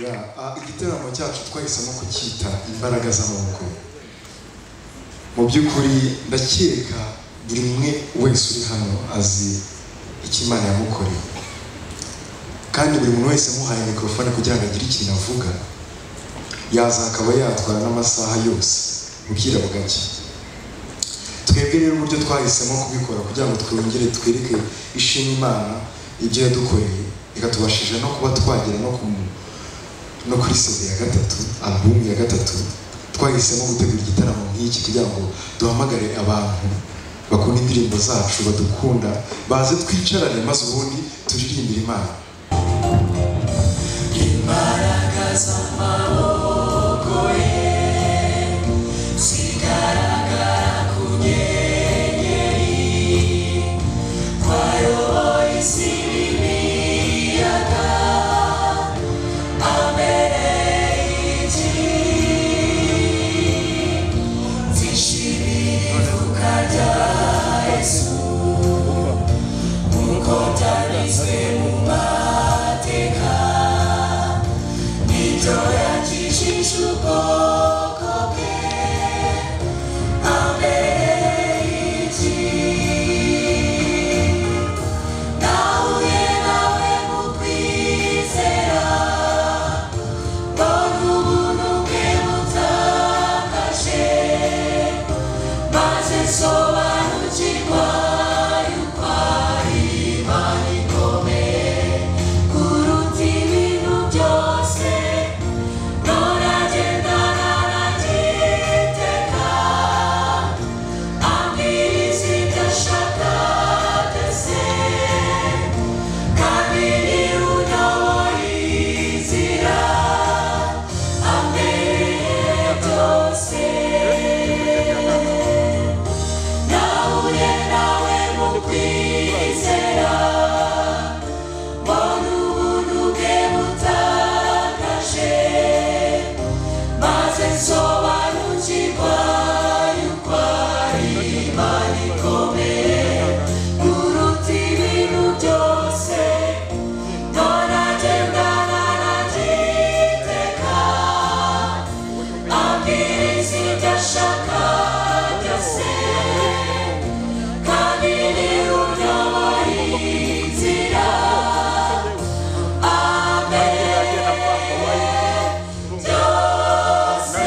Igitaramo cyacu twahisemo kucyita imbaraga z'amaboko. Mu by'ukuri ndakeka buri umwe wese uri hano azi icyo Imana yamukoreye, kandi buri muntu wese muhaye mikrofone kugira ngo agire ikintu avuga yaza akaba yatwara n'amasaha yose bukira bugacya. Twebwe rero uburyo twahisemo kubikora kugira ngo twongere twereke ishimwe Imana ibyo yadukoreye, ikatubashije no kuba twagera no kuri CD ya gatatu, album ya gatatu. Twahisemo gutegura igitaramo nk'iki kugira ngo duhamagare abantu bakunda indirimbo zacu, badukunda, baze twicarane maze ubundi turirimbire Imana. Imbaraga z'amaboko ye zigaragara ku nyenyeri, twayoboye isi n'imiyaga, abereye iki zishimira ivuka rya Yesu, nk'uko byanditswe mu mateka, nibyo yakijije ubwoko bwe, abereye iki nahuye nawe mu kwizera, mbona ubuntu bwe butangaje, maze nsobanukirwa yuko ari Imana ikomeye kuruta ibintu byose, none agendana nanjye iteka, ambwiriza ibyo ashaka byose, kandi niwe unyobora inzira, ambereye byose. Nahuye nawe mu kwizera, mbona ubuntu bwe butangaje, maze nsobanukirwa yuko ari Imana ikomeye kuruta ibintu byose, none agendana nanjye iteka, ambwiriza ibyo ashaka byose, kandi niwe unyobora inzira, abereye byose.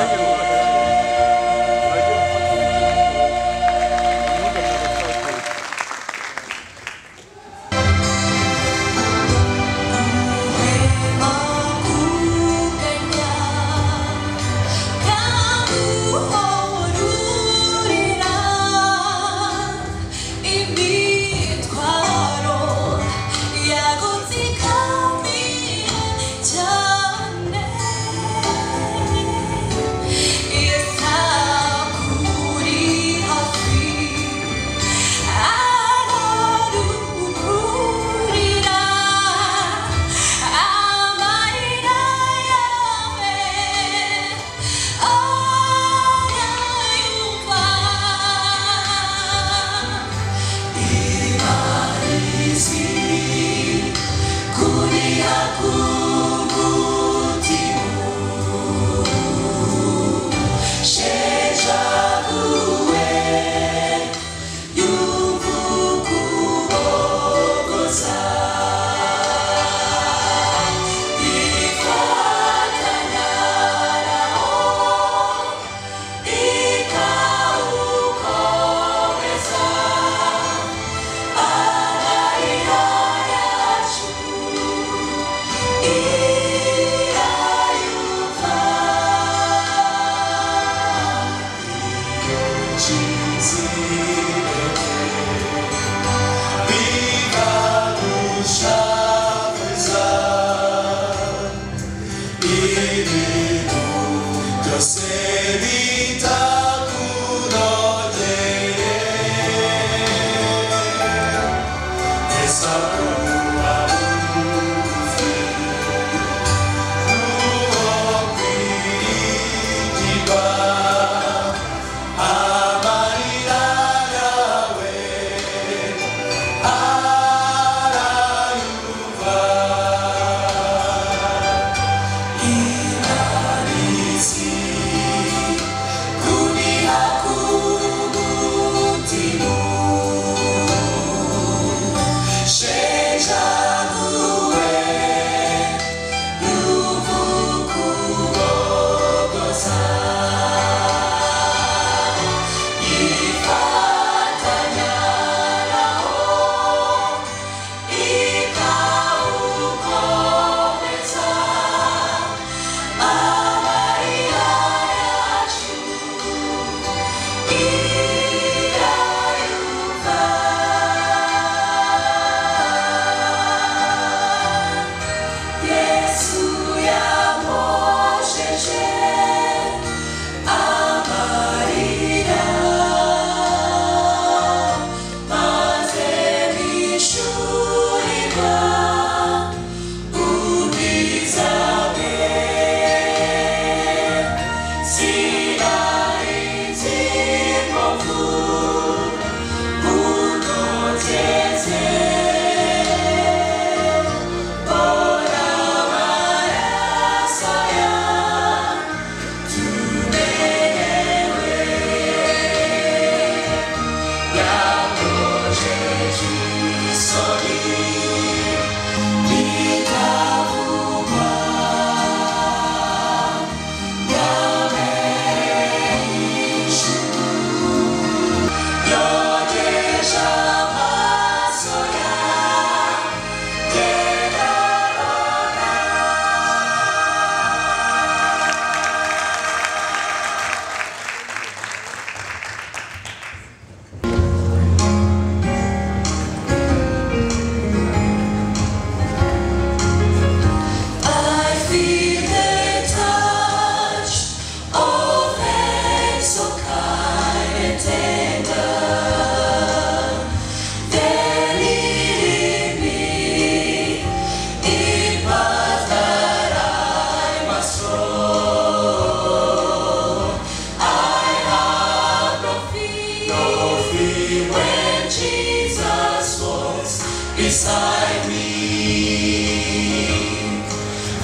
beside me,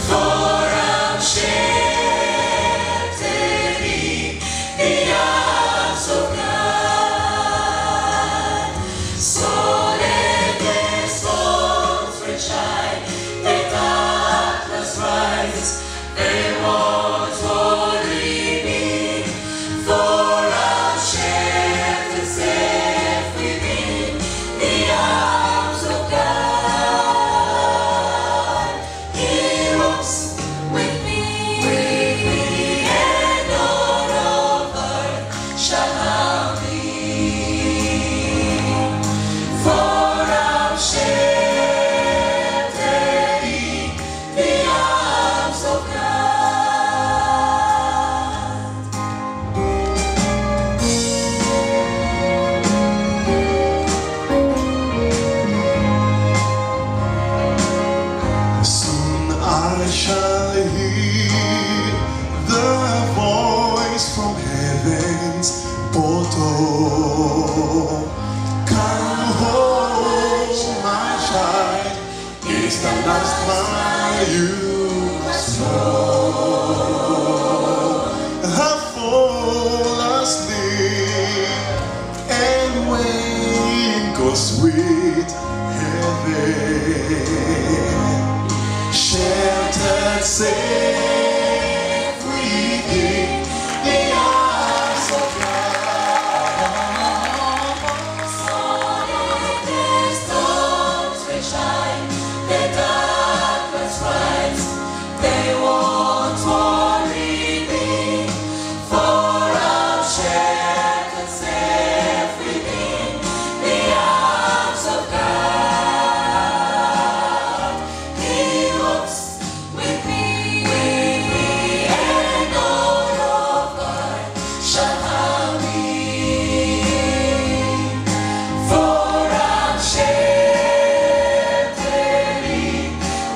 for I'm sheltered in the arms of God. So let the storms retire, the darkness rise, they won't worry me, for I'm sheltered safe within the arms of God. He walks with me, and none of earth shall harm me, for I'm sheltered in the arms of God. Soon I shall hear the voice from heaven's portal. Come home, my child, it's the last mile you must know. Have fall asleep and wake us with heaven. Sheltered safe within the arms of God. So let the storms retire, the darkness rise, they won't worry me, for I'm sheltered safe within the arms of God. He walks with me, and none of earth shall harm me, for I'm sheltered in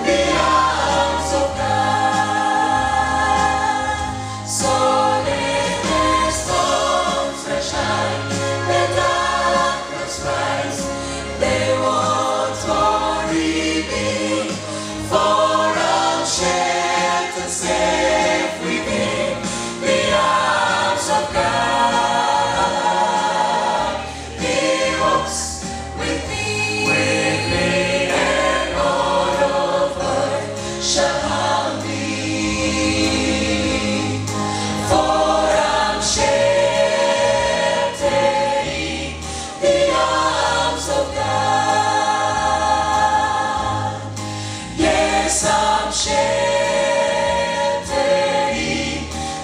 the arms of God. So let the storms retire, the darkness rise, they won't worry me, for I'm sheltered safe within the arms of God. He walks with me, and none of earth shall harm me, for I'm sheltered in the arms of God. Yes, I'm sheltered in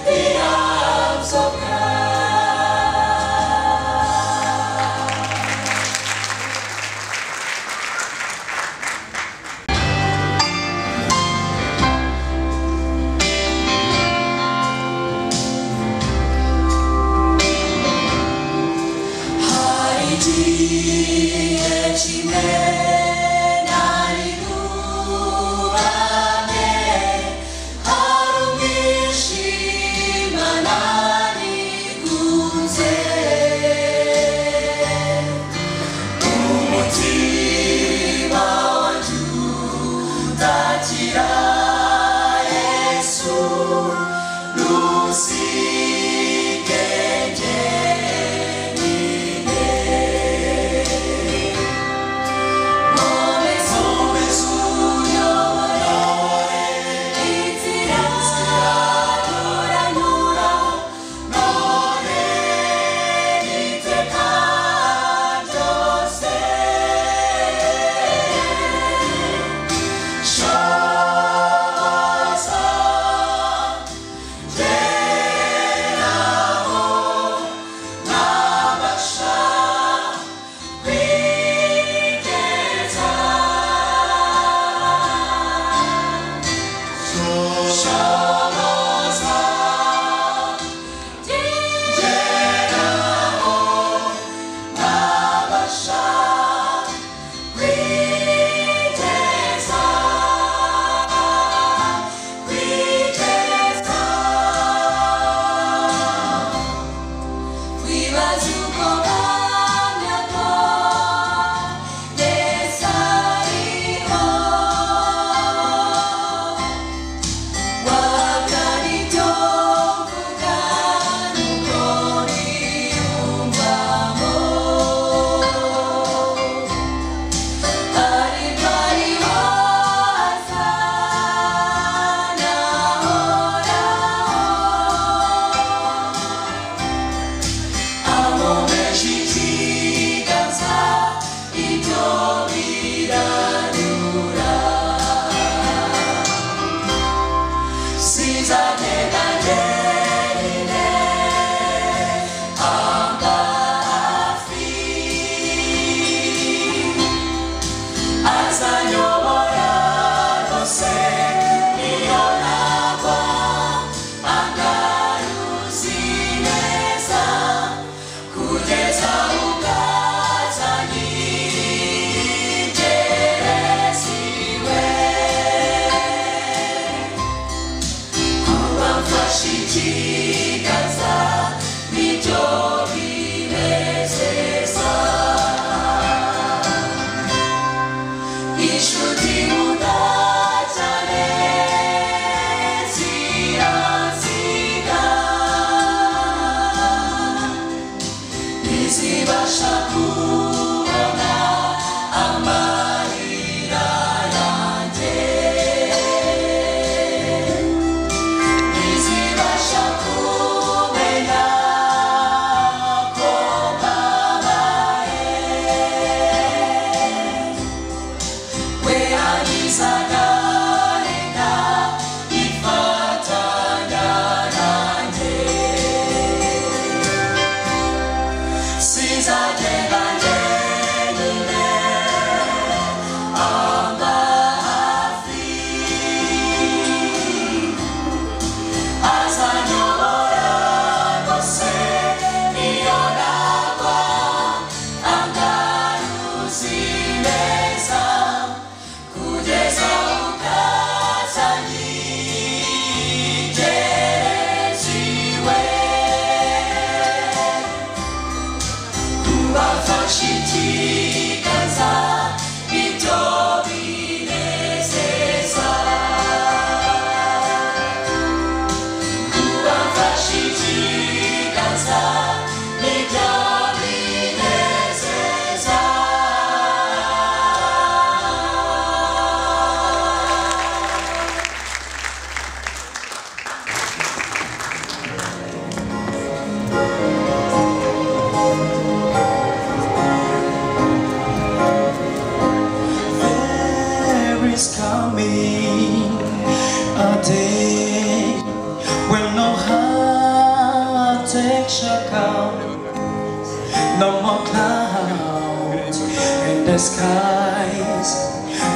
the arms of God. day when no heartache shall come, no more clouds in the skies,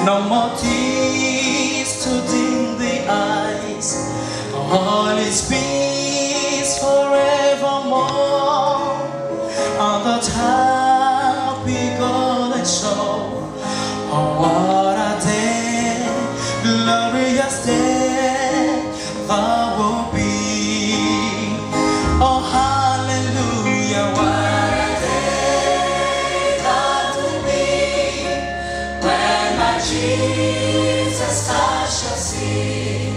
no more tears to dim the eyes. All is peace forevermore on the happy golden shore. Oh, what a day, glorious day that will be. Oh, hallelujah, what a day that will be, when my Jesus I shall see,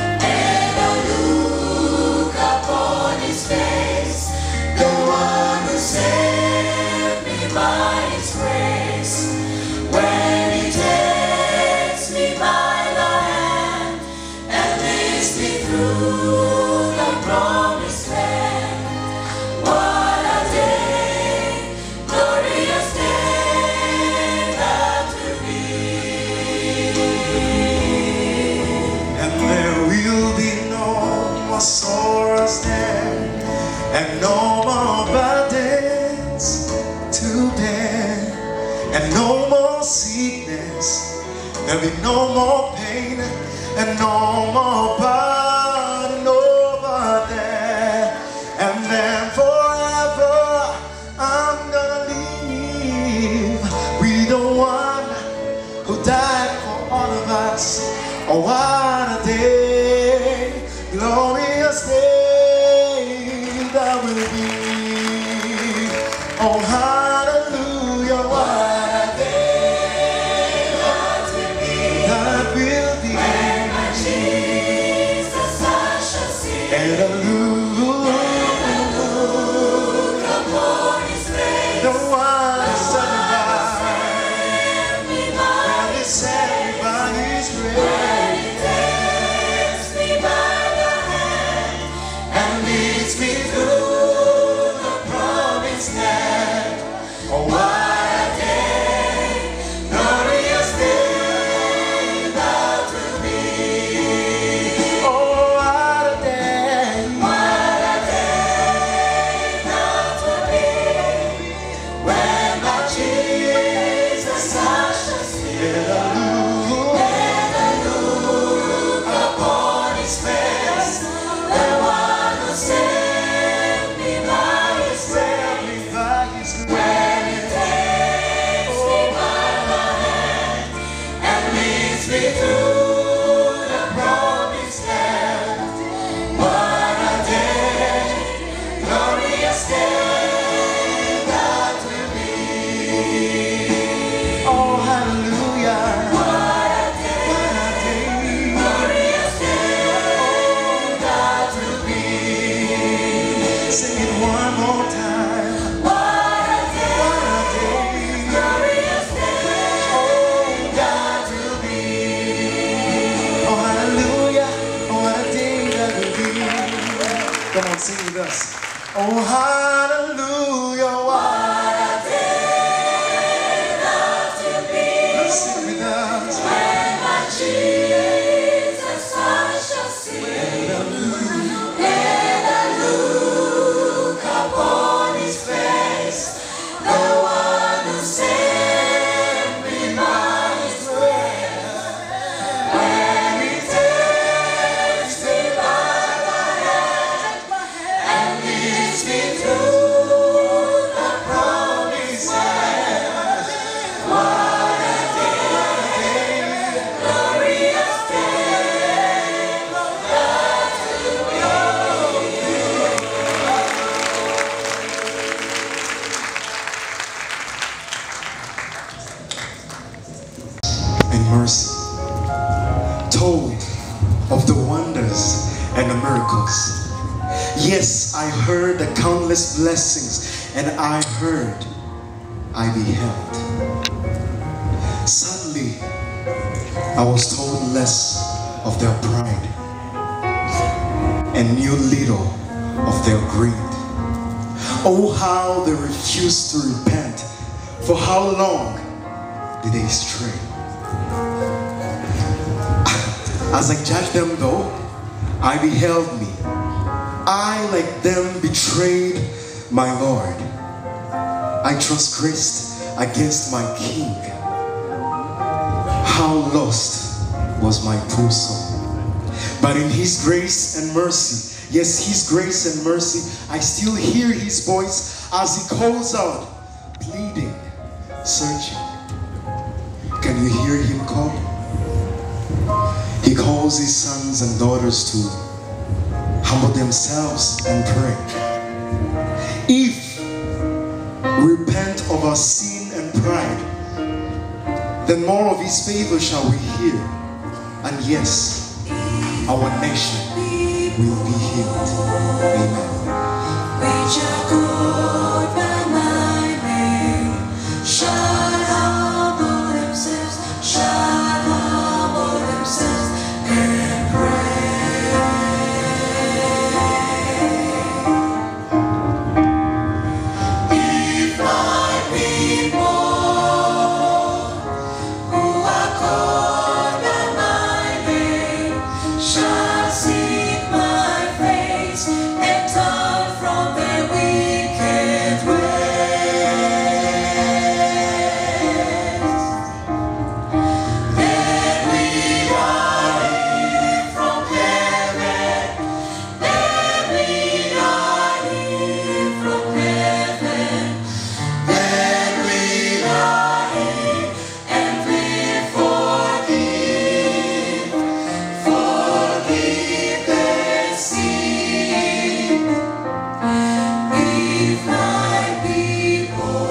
and I'll look upon his face, the one who saved me by his grace. When he takes me by the hand and leads me through the promised land. What a day, glorious day that will be. And there will be no more sorrows then, and no more burdens to bear, and no more sickness. There'll be no more pain and no more burden over there. And then forever I'm gonna live with the one who died for all of us. Oh, what a day, glorious day that will be. Oh, hallelujah, what a day that will be. When my Jesus I shall see, And a look upon his face, the one who satisfied, saved me by and is set by his grace, he takes me by the hand and leads me through the promised land. Oh, what a day, glorious day that will be. Oh, what a day, that will be. When my Jesus I shall see, and a look upon his face, the one who saved me by his grace. by his When he grace. takes me by the hand and leads me through the promised land. What a day, glorious day that will be. Oh, hallelujah. What a day, glorious day that will be. Sing it one more time. What a day, What a day, glorious day that will be. oh hallelujah, oh what a day that will be. Come on, sing with us. Oh hallelujah, what What a day that will be. let's sing with us. When my Jesus I shall see, and I look upon his face, the one who saved me by his grace. When he takes me by the hand and leads me through the promised land. What a day, glorious day that will be. And mercy, told of the wonders and the miracles. Yes, I heard the countless blessings, and I beheld. Suddenly, I was told less of their pride and knew little of their greed. Oh, how they refused to repent. For how long did they stray? As I judged them though, I beheld me. I like them betrayed my Lord. I transgressed against my King. How lost was my poor soul. But in His grace and mercy, yes, His grace and mercy, I still hear His voice as He calls out, pleading, searching. Can you hear Him call? He calls His sons and daughters to humble themselves and pray. If we repent of our sin and pride, then more of His favor shall we hear. And yes, our nation will be healed. Amen. Reach out, God, by my name. Shall humble themselves, shall humble themselves and pray. If my people who are called by my name shall seek my face and turn from their wicked ways, then will I hear from heaven, then will I hear from heaven, then will I hear and will forgive their sin. If my people,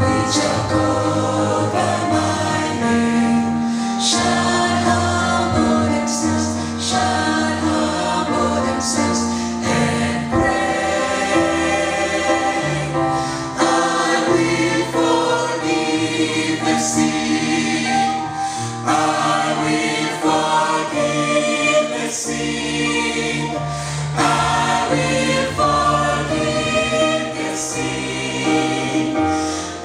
which are called by my name, shall humble themselves and pray, I will forgive their sin. I will forgive their sin. I will forgive their sin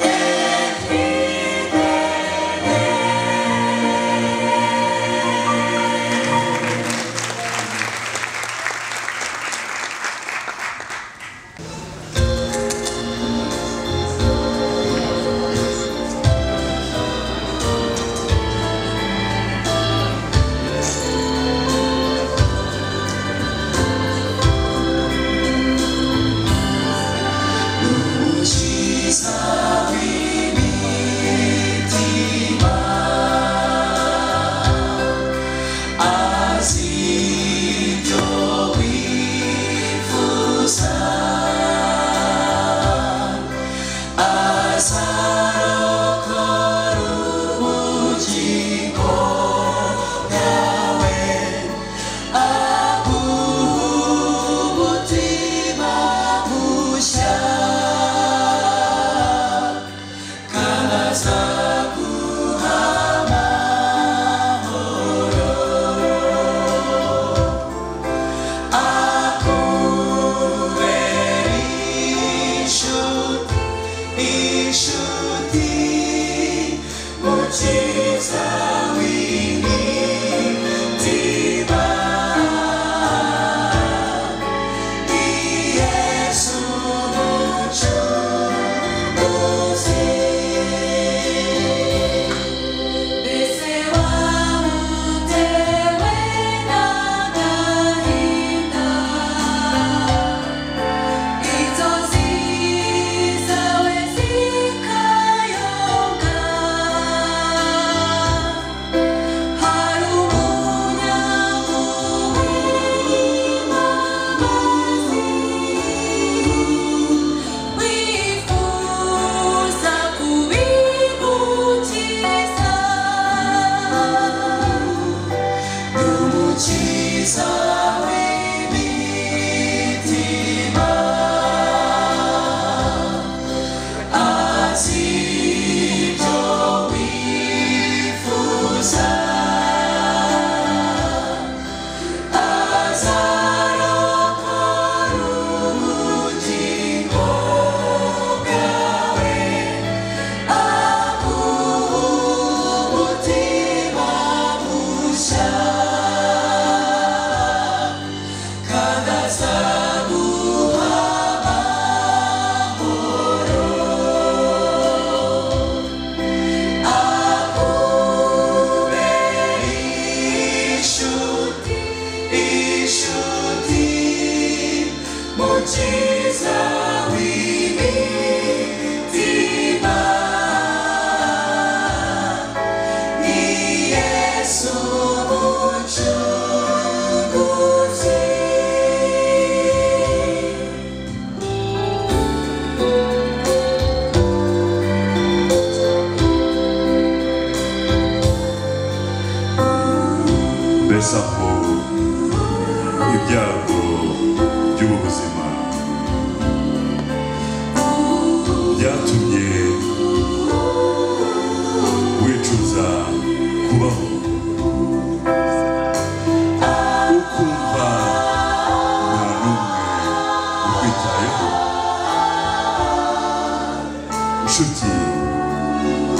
and heal their Yesu mucunguzi.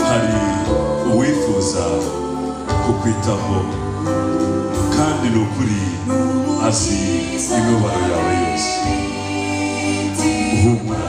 hari uwifuza kukwitaho kandi n'ukuri azi imibabaro yawe yose uhumura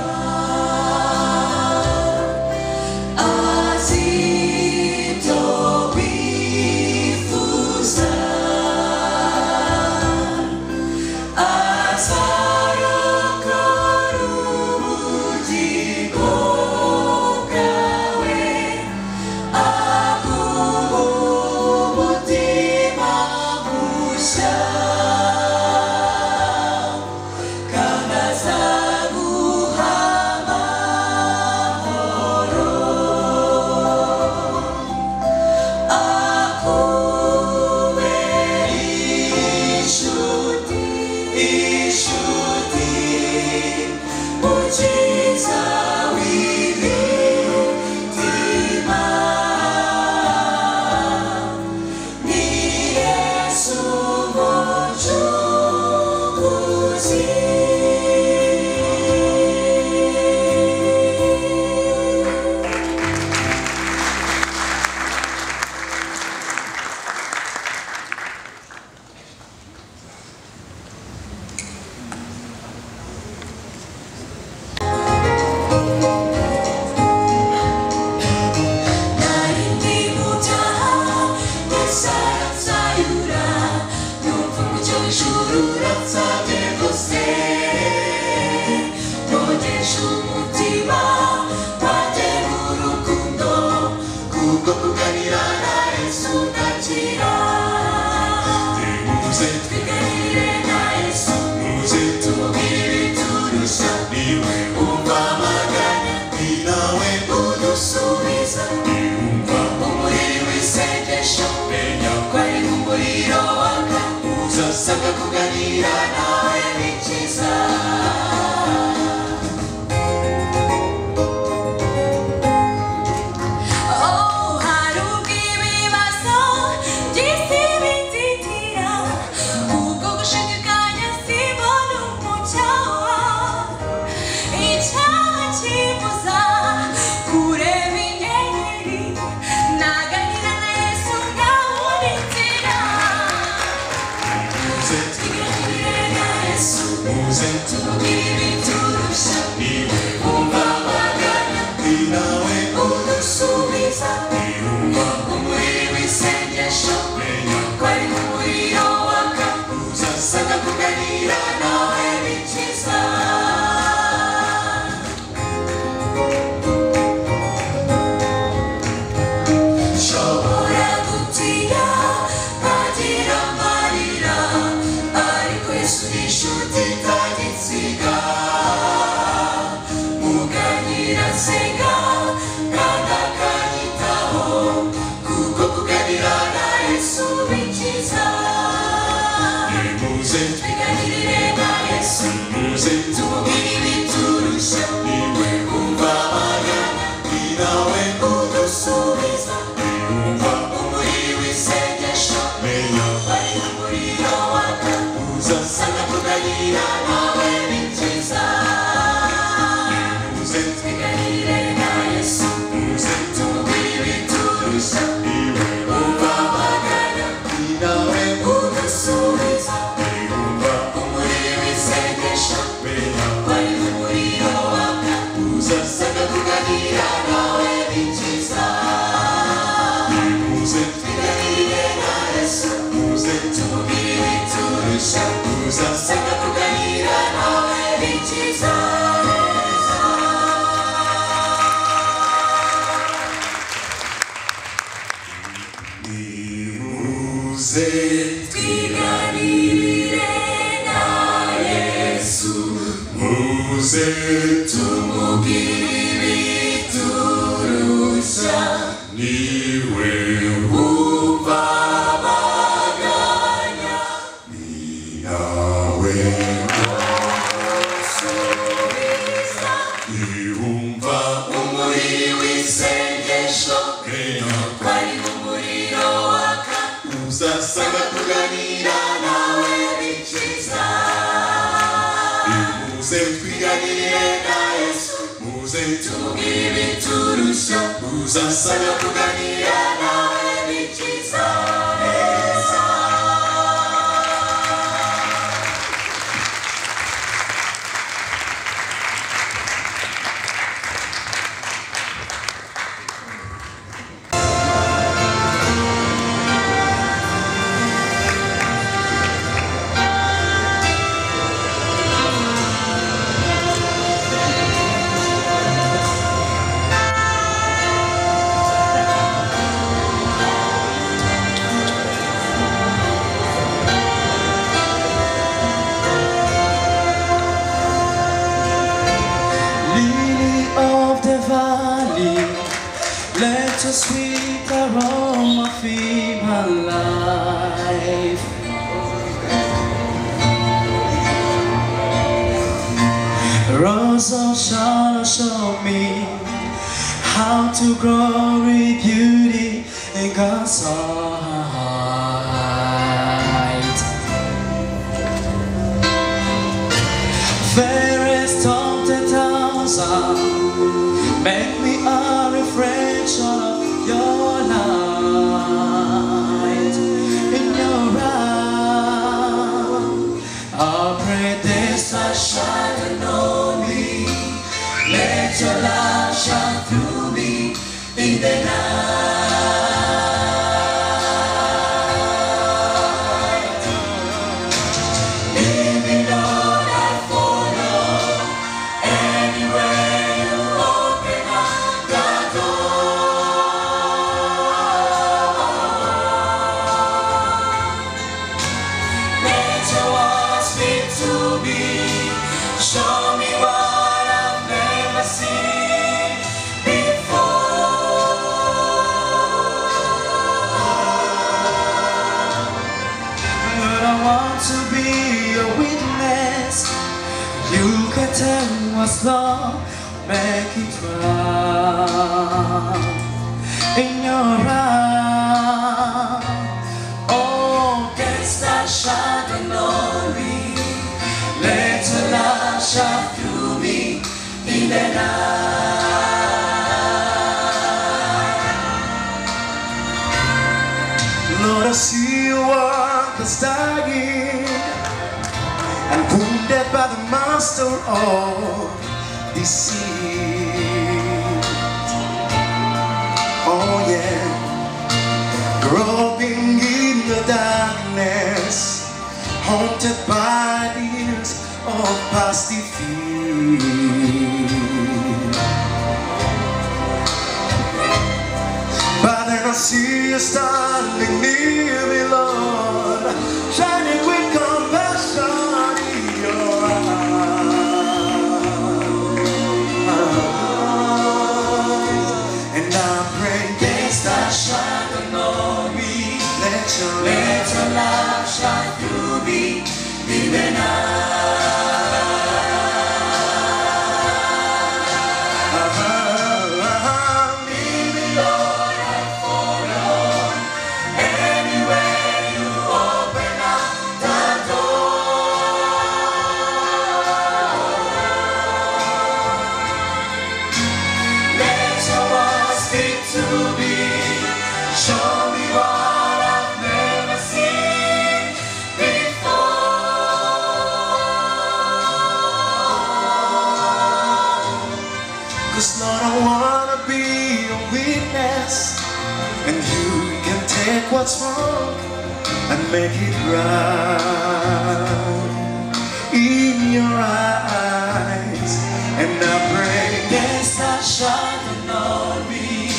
Muze tugire biturusha uzasana kuganira nawe bikiza neza. Let your sweet aroma fill my life. Rose of Sharon, show me how to grow with beauty in God's sight. Fairest of 10,000, make me a reflection of your light. In your eyes, I pray this light shine on me. Let your light shine through me in the night. Lead me, Lord, I follow. Anywhere you open up the door. Let your word speak to me. Show me what I've never seen before. But I want to be a witness. You can tell what's wrong, make it right. In your eyes, oh, cast that shadow on me. Let your light shine through me in the night. Lord, I see you walk the dying and wounded by the master of deceit. Oh yeah, groping in the darkness, haunted by the years of past defeat. But then I see you standing near me, Lord, shining with compassion in your eyes. And I pray, Cast that shadow on me. let your Let your light shine through me in the night. Lead me, Lord, I follow. Anywhere you open up the door. Let your word speak to me. Show me what I've never seen before. 'Cause Lord, I wanna be a witness, and you can take what's wrong and make it right in your eyes. And I pray, Cast that shadow on me.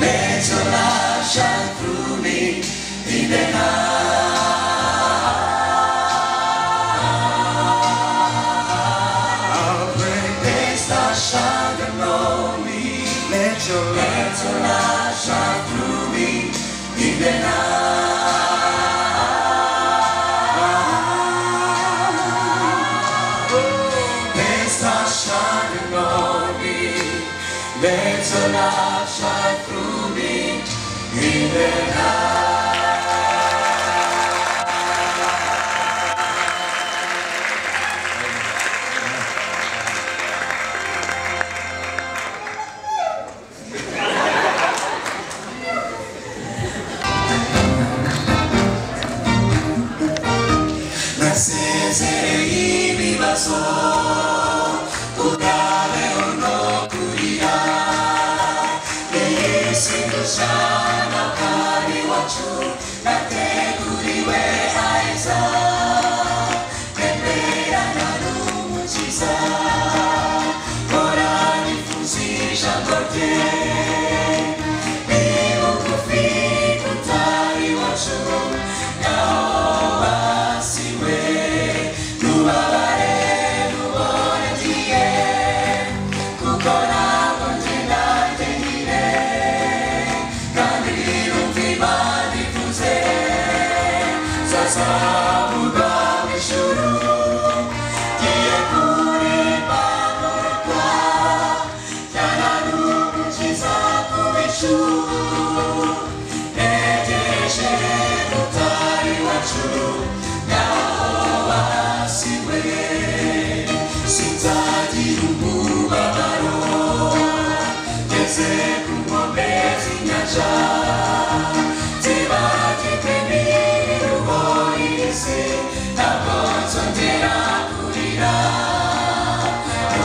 Let your light shine through me in the night. I pray, Cast that shadow on me. let your Let your light shine through me in the night. Cast that shadow on me. Let your light shine through me in the night. Sindushana kari wacu nateguriwe aheza temberana n'umukiza hora nifuza ijambo rye ni bugufi kutari wacu naho wasiwe nubabare nubone ngiye kuko ntabwo ngenda njyenyine kandi numva Imana ivuze zazamurwa mu ijuru ngiye kuririmba ngororwa jyana n'umukiza ku bicu negereje utari wacu naho wasiwe sinzagira umubabaro ngeze ku nkombe z'inyanja zibagirwe n'iruho y'isi ntabwo nzongera kurira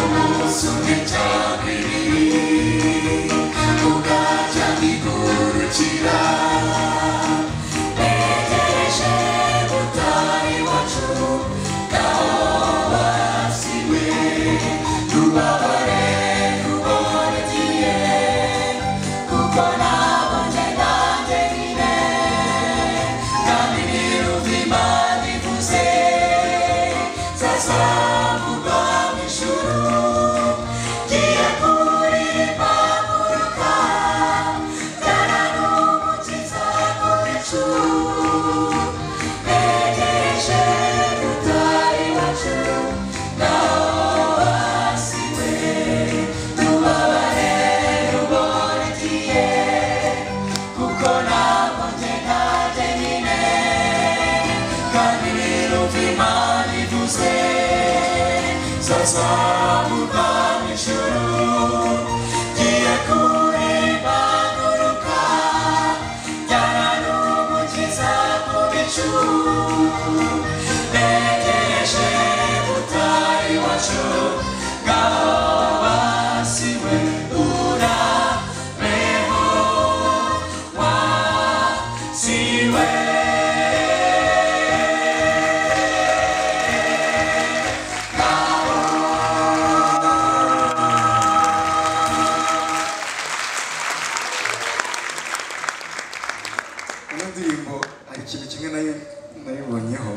umunsi umwe cyangwa ibiri ugajya igurukira negereje utari wacu naho wasiwe nubabare nubone ngiye kuko ntabwo ngenda njyenyine kandi nirumva Imana ivuze zazamurwa mu ijuru ngiye kuririmba nguruka jyana n'umukiza ku bicu negereje utari wacu naho wasiwe nubabare nubone ngiye kuko ntabwo ngenda njyenyine kandi nirumva Imana ivuze zazamurwa mu ijuru ngiye kuririmba nguruka jyana n'umukiza ku bicu negereje utari wacu ngaho wasiwe urabeho wasiwe ino ndirimbo hari ikintu kimwe nayibonyeho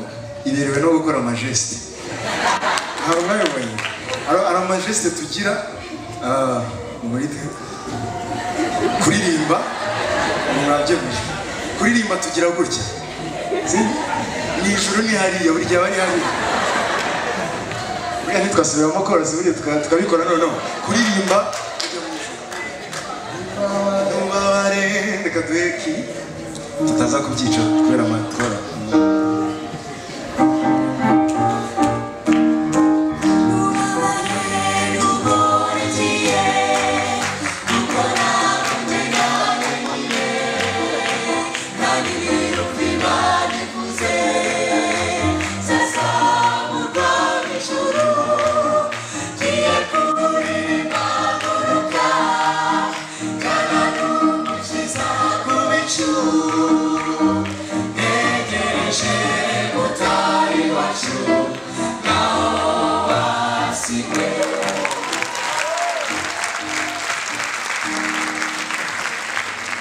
iberewe no gukora amajeste ntabwo mwabibonye hari amajeste tugira muri kuririmba mwabyemeye kuririmba tugira gutya ni ijuru ni hariya buri gihe aba ari hariya buriya ntitwasubiramo korasi buriya tukabikora noneho kuririmba nubabare reka duheki tutaza kubyica kubera amatora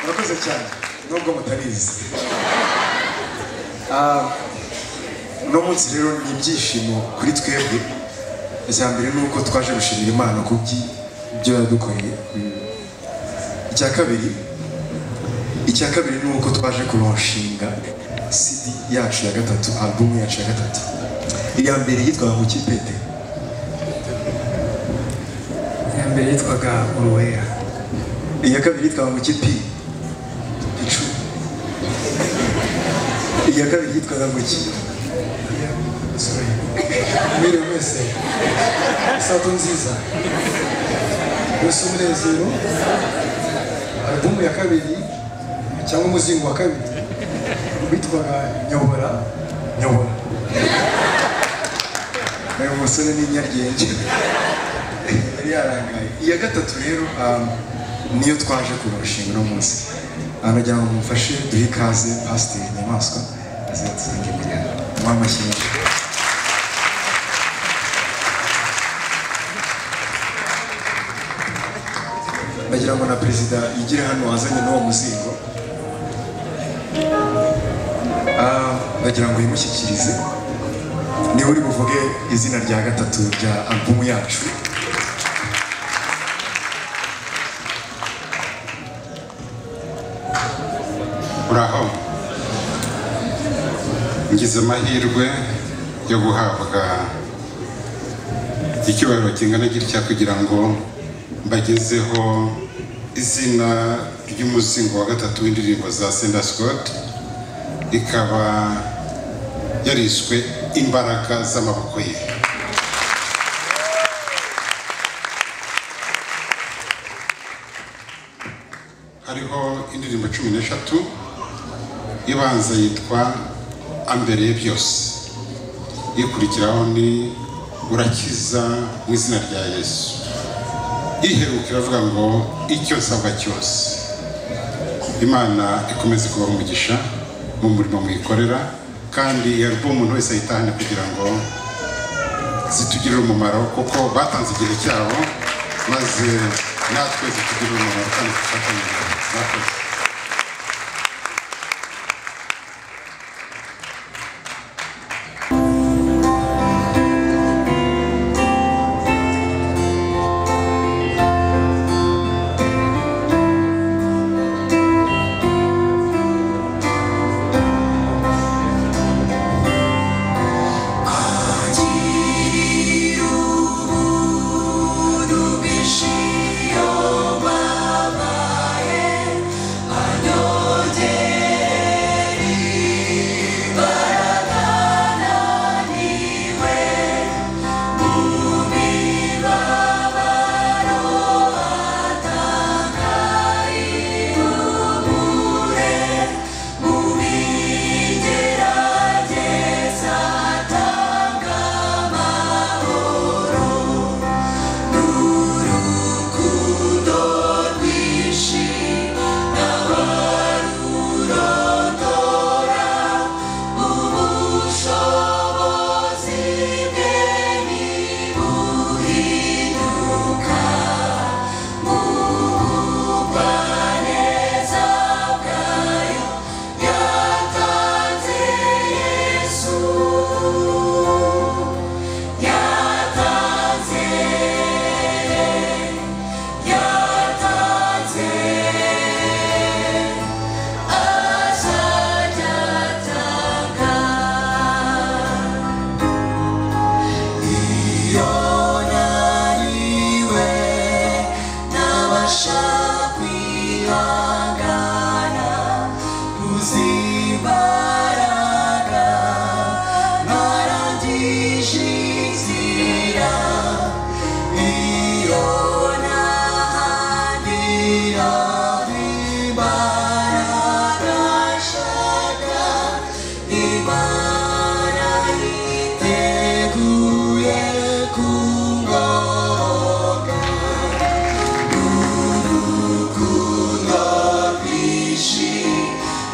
murakoze cyane nubwo mutabizi uno munsi rero ni ibyishimo kuri twebwe icya mbere ni uko twaje gushimira Imana ku by'ibyo yadukoreye icya kabiri ni uko twaje kuronshinga CD yacu ya gatatu album yacu ya gatatu iya mbere yitwaga ngo Kipete iya mbere yitwaga Uruwera iya kabiri yitwaga ngo Kipi Pichu iya kabiri yitwaga ngo Ki mwire mwese isato nziza wese umunezero album ya kabiri cyangwa umuzingo wa kabiri witwaga Nyobora uyu musore ni inyaryenge yari yarangaye iya gatatu rero niyo twaje kurushinga no munsi anagira ngo mufashe duhe ikaze Pasiteri Nyamaswa azatsange imbere mwamashyi bagira ngo na perezida yigire hano azanye n'uwo muzingo bagira ngo yimushyikirize niwe uri buvuge izina rya gatatu rya album yacu uraho ngize amahirwe yo guhabwa icyubahiro kingana gitya kugira ngo mbagezeho izina ry'umuzingo wa gatatu w'indirimbo za Senda Scott ikaba yariswe imbaraga z'amaboko ye. Hariho indirimbo 13 ibanza yitwa Ambereye byose, ikurikiraho ni Urakiza mu izina rya Yesu, iheruka iravuga ngo icyo nsabwa cyose. Imana ikomeze kubaha umugisha mu murimo muyikorera, kandi iyo album umuntu wese ayitahane kugira ngo zitugirire umumaro, kuko batanze igihe cyabo maze natwe zitugirire umumaro kandi dufatanye nakoze.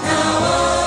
Now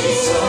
It's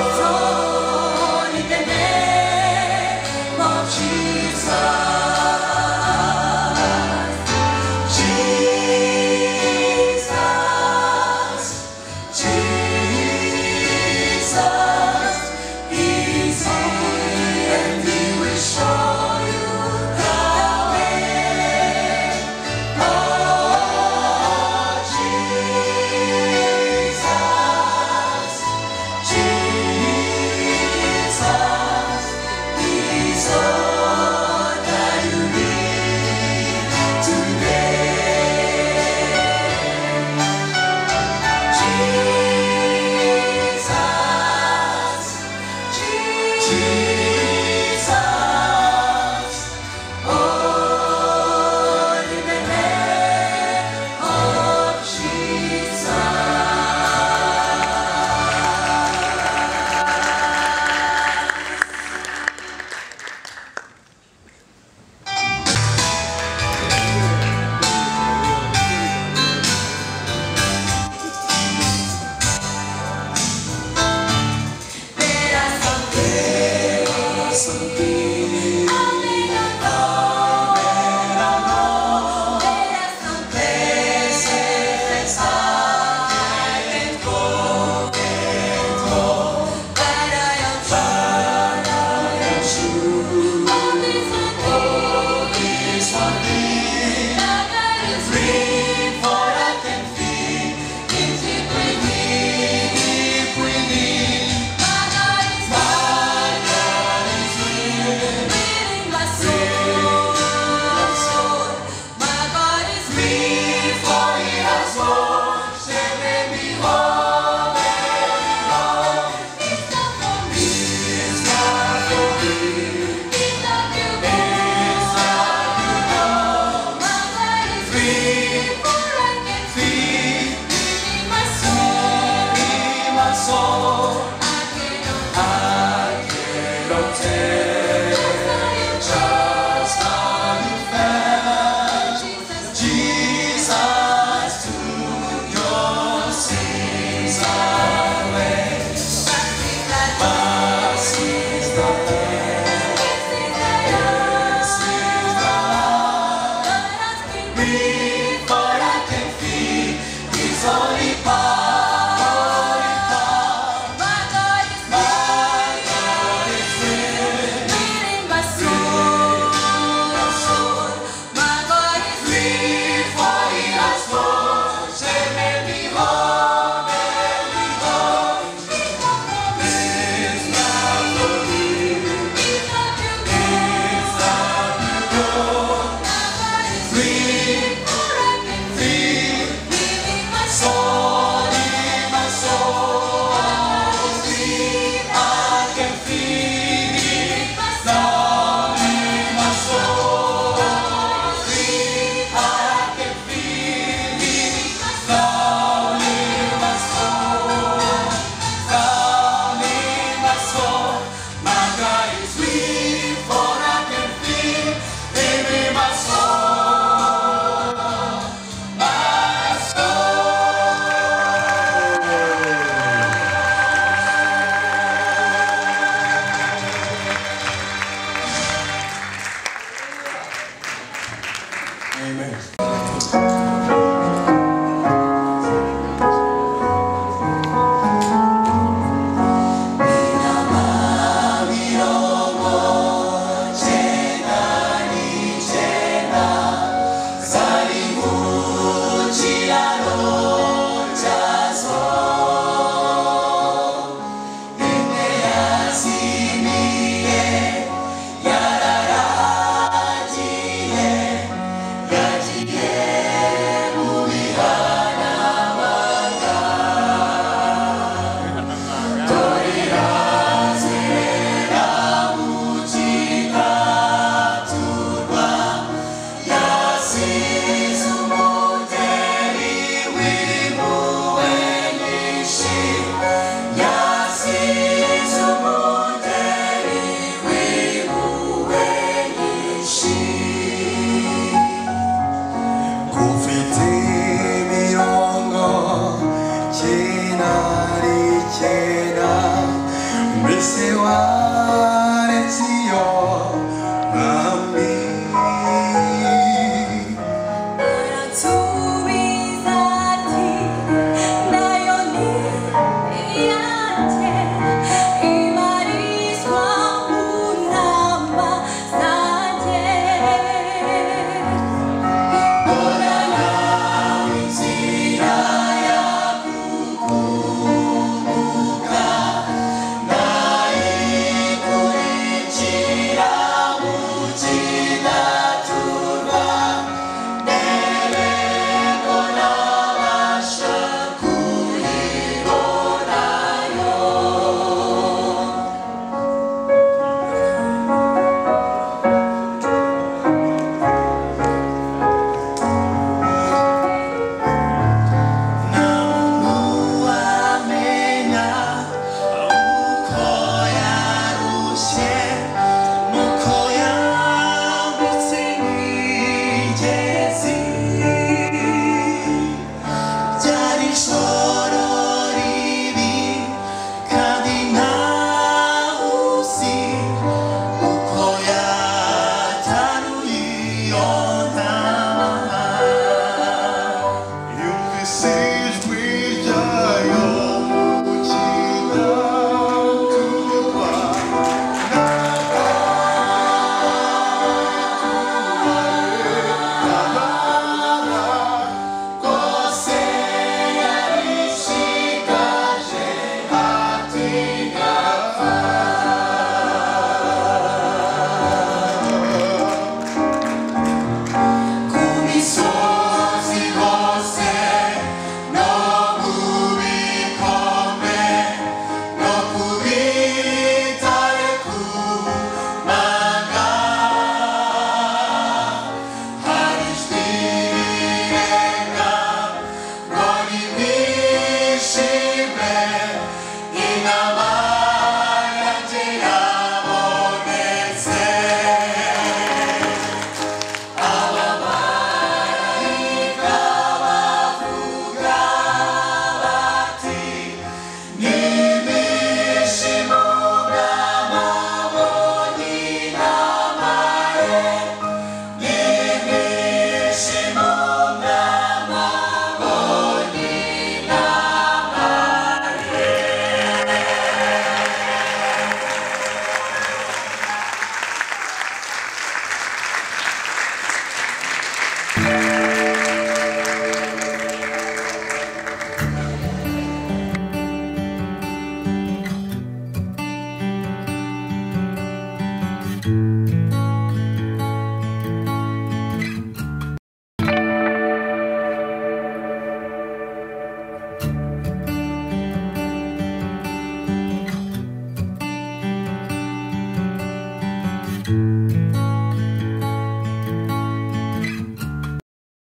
Amen. Oh